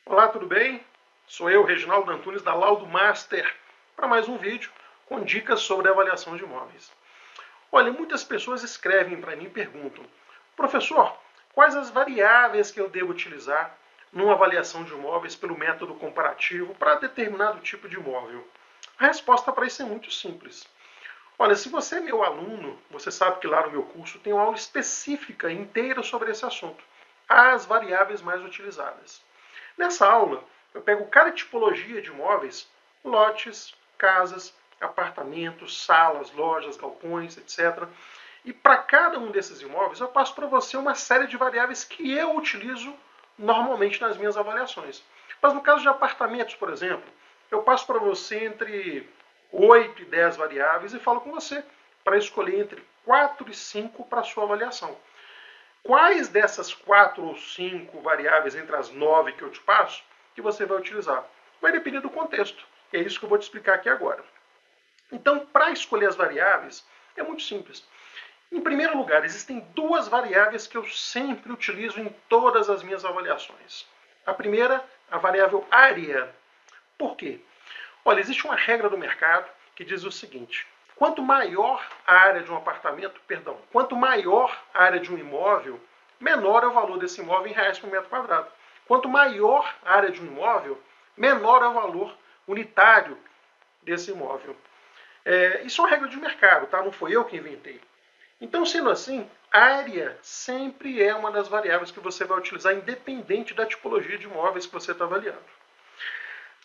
Olá, tudo bem? Sou eu, Reginaldo Antunes, da Laudo Master, para mais um vídeo com dicas sobre avaliação de imóveis. Olha, muitas pessoas escrevem para mim e perguntam: professor, quais as variáveis que eu devo utilizar numa avaliação de imóveis pelo método comparativo para determinado tipo de imóvel? A resposta para isso é muito simples. Olha, se você é meu aluno, você sabe que lá no meu curso tem uma aula específica inteira sobre esse assunto. As variáveis mais utilizadas. Nessa aula, eu pego cada tipologia de imóveis, lotes, casas, apartamentos, salas, lojas, galpões, etc. E para cada um desses imóveis, eu passo para você uma série de variáveis que eu utilizo normalmente nas minhas avaliações. Mas no caso de apartamentos, por exemplo, eu passo para você entre 8 e 10 variáveis e falo com você para escolher entre 4 e 5 para a sua avaliação. Quais dessas 4 ou 5 variáveis entre as 9 que eu te passo que você vai utilizar? Vai depender do contexto. É isso que eu vou te explicar aqui agora. Então, para escolher as variáveis, é muito simples. Em primeiro lugar, existem duas variáveis que eu sempre utilizo em todas as minhas avaliações. A primeira, a variável área. Por quê? Olha, existe uma regra do mercado que diz o seguinte: quanto maior a área de um apartamento, perdão, quanto maior a área de um imóvel, menor é o valor desse imóvel em reais por metro quadrado. Quanto maior a área de um imóvel, menor é o valor unitário desse imóvel. Isso é uma regra de mercado, tá? Não foi eu que inventei. Então, sendo assim, área sempre é uma das variáveis que você vai utilizar, independente da tipologia de imóveis que você está avaliando.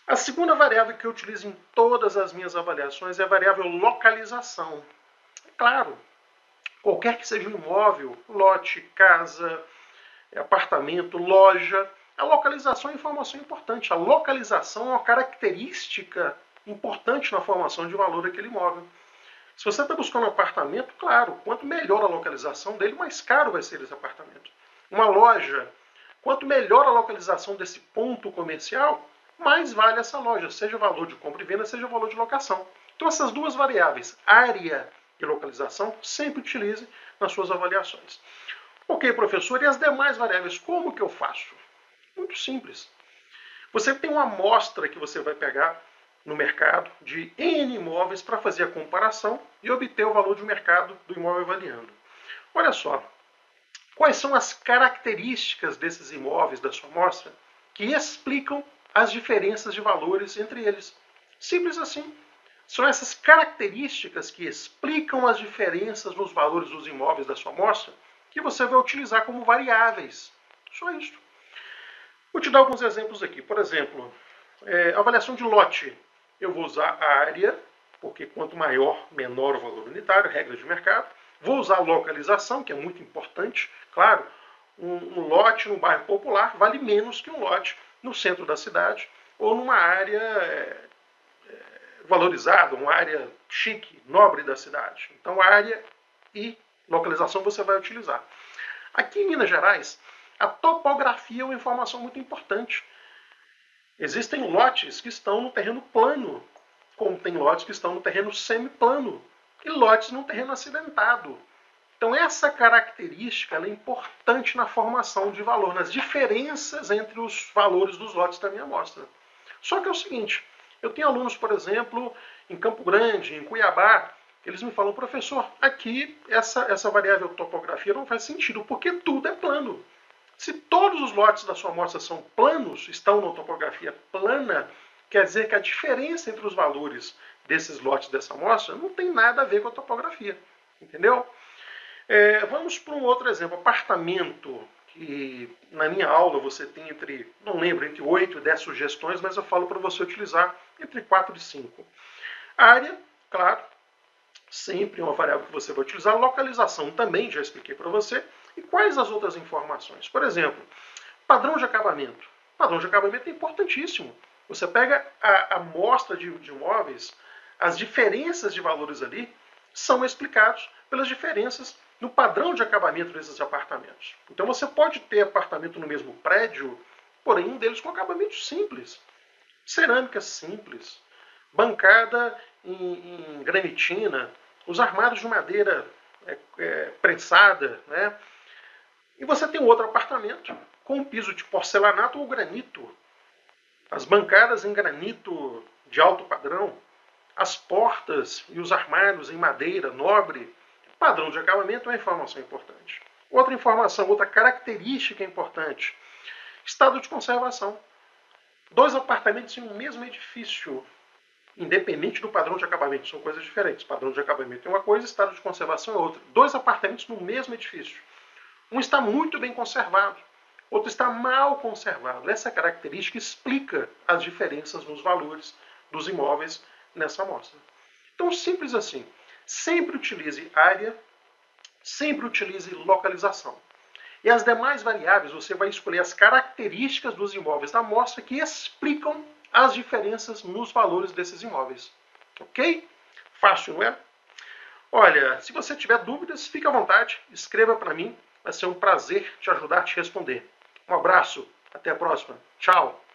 A segunda variável que eu utilizo em todas as minhas avaliações é a variável localização. É claro, qualquer que seja um imóvel, lote, casa, apartamento, loja, a localização é informação importante. A localização é uma característica importante na formação de valor daquele imóvel. Se você está buscando um apartamento, claro, quanto melhor a localização dele, mais caro vai ser esse apartamento. Uma loja, quanto melhor a localização desse ponto comercial, mais vale essa loja, seja o valor de compra e venda, seja o valor de locação. Então essas duas variáveis, área e localização, sempre utilize nas suas avaliações. Ok, professor, e as demais variáveis, como que eu faço? Muito simples. Você tem uma amostra que você vai pegar no mercado de N imóveis para fazer a comparação e obter o valor de mercado do imóvel avaliando. Olha só, quais são as características desses imóveis da sua amostra que explicam as diferenças de valores entre eles? Simples assim. São essas características que explicam as diferenças nos valores dos imóveis da sua amostra que você vai utilizar como variáveis. Só isso. Vou te dar alguns exemplos aqui. Por exemplo, avaliação de lote. Eu vou usar a área, porque quanto maior, menor o valor unitário, regra de mercado. Vou usar a localização, que é muito importante. Claro, um lote no bairro popular vale menos que um lote no centro da cidade ou numa área valorizada, uma área chique, nobre da cidade. Então, área e localização você vai utilizar. Aqui em Minas Gerais, a topografia é uma informação muito importante. Existem lotes que estão no terreno plano, como tem lotes que estão no terreno semiplano e lotes no terreno acidentado. Então essa característica é importante na formação de valor, nas diferenças entre os valores dos lotes da minha amostra. Só que é o seguinte, eu tenho alunos, por exemplo, em Campo Grande, em Cuiabá, eles me falam: professor, aqui essa variável topografia não faz sentido, porque tudo é plano. Se todos os lotes da sua amostra são planos, estão na topografia plana, quer dizer que a diferença entre os valores desses lotes dessa amostra não tem nada a ver com a topografia. Entendeu? Vamos para um outro exemplo. Apartamento, que na minha aula você tem entre, não lembro, entre 8 e 10 sugestões, mas eu falo para você utilizar entre 4 e 5. Área, claro, sempre uma variável que você vai utilizar. Localização também, já expliquei para você. E quais as outras informações? Por exemplo, padrão de acabamento. Padrão de acabamento é importantíssimo. Você pega a amostra de imóveis, as diferenças de valores ali são explicados pelas diferenças no padrão de acabamento desses apartamentos. Então você pode ter apartamento no mesmo prédio, porém um deles com acabamento simples. Cerâmica simples, bancada em granitina, os armários de madeira prensada, né? E você tem um outro apartamento com um piso de porcelanato ou granito. as bancadas em granito de alto padrão, as portas e os armários em madeira nobre, padrão de acabamento é uma informação importante. Outra informação, outra característica importante, estado de conservação. Dois apartamentos em um mesmo edifício, independente do padrão de acabamento, são coisas diferentes. Padrão de acabamento é uma coisa, estado de conservação é outra. Dois apartamentos no mesmo edifício. Um está muito bem conservado, outro está mal conservado. Essa característica explica as diferenças nos valores dos imóveis nessa amostra. Então, simples assim. Sempre utilize área, sempre utilize localização. E as demais variáveis, você vai escolher as características dos imóveis da amostra que explicam as diferenças nos valores desses imóveis. Ok? Fácil, não é? Olha, se você tiver dúvidas, fique à vontade, escreva para mim. Vai ser um prazer te ajudar a te responder. Um abraço, até a próxima. Tchau!